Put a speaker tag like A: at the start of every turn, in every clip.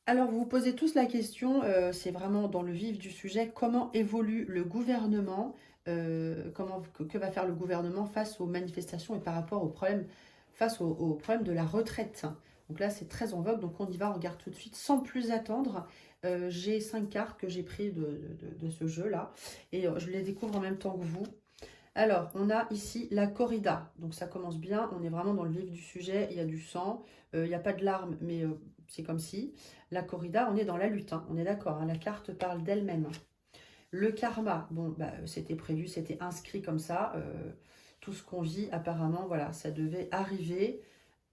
A: Alors, vous vous posez tous la question, c'est vraiment dans le vif du sujet, comment évolue le gouvernement, que va faire le gouvernement face aux manifestations et par rapport aux problèmes, face aux problèmes de la retraite. Donc là, c'est très en vogue, donc on y va, on regarde tout de suite sans plus attendre. J'ai 5 cartes que j'ai pris de ce jeu-là et je les découvre en même temps que vous. Alors, on a ici la corrida. Donc, ça commence bien. On est vraiment dans le vif du sujet. Il y a du sang. Il n'y a pas de larmes, mais c'est comme si. La corrida, on est dans la lutte, hein. On est d'accord, hein. La carte parle d'elle-même. Le karma, bon, bah, c'était prévu, c'était inscrit comme ça. Tout ce qu'on vit, apparemment, voilà, ça devait arriver.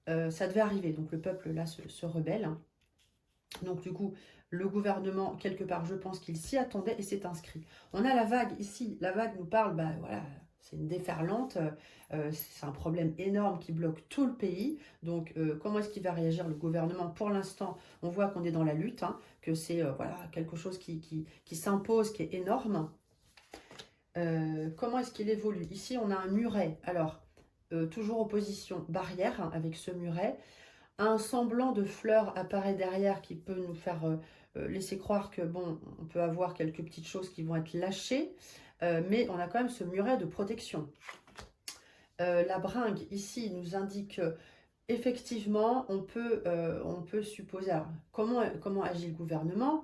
A: Ça devait arriver. Donc, le peuple, là, se rebelle. Donc, du coup, le gouvernement, quelque part, je pense qu'il s'y attendait et c'est inscrit. On a la vague ici. La vague nous parle, bah voilà, c'est une déferlante. C'est un problème énorme qui bloque tout le pays. Donc, comment est-ce qu'il va réagir le gouvernement? Pour l'instant, on voit qu'on est dans la lutte, hein, que c'est voilà, quelque chose qui s'impose, qui est énorme. Comment est-ce qu'il évolue? Ici, on a un muret. Alors, toujours opposition barrière, hein, avec ce muret. Un semblant de fleur apparaît derrière qui peut nous faire laisser croire que, bon, on peut avoir quelques petites choses qui vont être lâchées, mais on a quand même ce muret de protection. La bringue, ici, nous indique effectivement, on peut supposer... Alors, comment agit le gouvernement?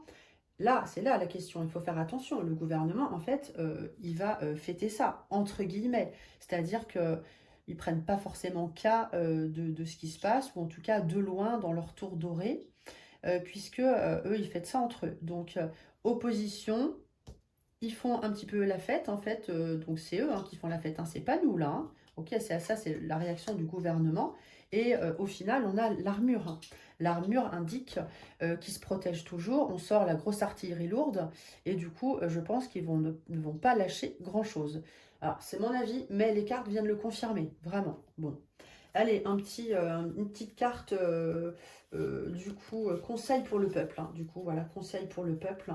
A: Là, c'est là la question, il faut faire attention. Le gouvernement, en fait, il va fêter ça, entre guillemets. C'est-à-dire que ils prennent pas forcément cas de ce qui se passe, ou en tout cas de loin dans leur tour doré, puisque eux, ils fêtent ça entre eux. Donc, opposition, ils font un petit peu la fête, en fait. Donc, c'est eux, hein, qui font la fête, hein, c'est pas nous, là, hein. Ok, c'est ça, c'est la réaction du gouvernement. Et au final, on a l'armure, hein. L'armure indique qu'ils se protègent toujours. On sort la grosse artillerie lourde. Et du coup, je pense qu'ils ne vont pas lâcher grand-chose. Alors, c'est mon avis, mais les cartes viennent le confirmer. Vraiment. Bon. Allez, une petite carte, du coup, conseil pour le peuple, hein. Du coup, voilà, conseil pour le peuple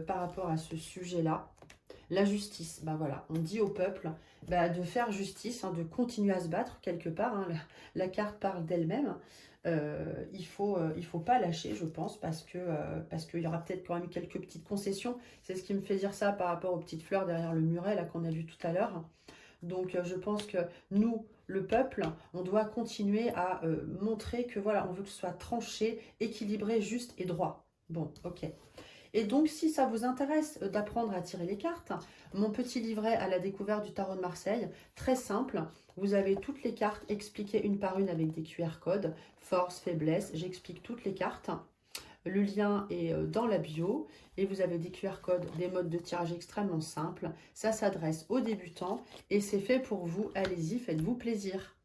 A: par rapport à ce sujet-là. La justice, bah voilà, on dit au peuple bah, de faire justice, hein, de continuer à se battre quelque part, hein. La carte parle d'elle-même. Il faut pas lâcher, je pense, parce qu'il y aura peut-être quand même quelques petites concessions. C'est ce qui me fait dire ça par rapport aux petites fleurs derrière le muret là qu'on a vu tout à l'heure. Donc je pense que nous, le peuple, on doit continuer à montrer que voilà, on veut que ce soit tranché, équilibré, juste et droit. Bon, ok. Et donc, si ça vous intéresse d'apprendre à tirer les cartes, mon petit livret à la découverte du tarot de Marseille, très simple. Vous avez toutes les cartes expliquées une par une avec des QR codes, force, faiblesse, j'explique toutes les cartes. Le lien est dans la bio et vous avez des QR codes, des modes de tirage extrêmement simples. Ça s'adresse aux débutants et c'est fait pour vous. Allez-y, faites-vous plaisir.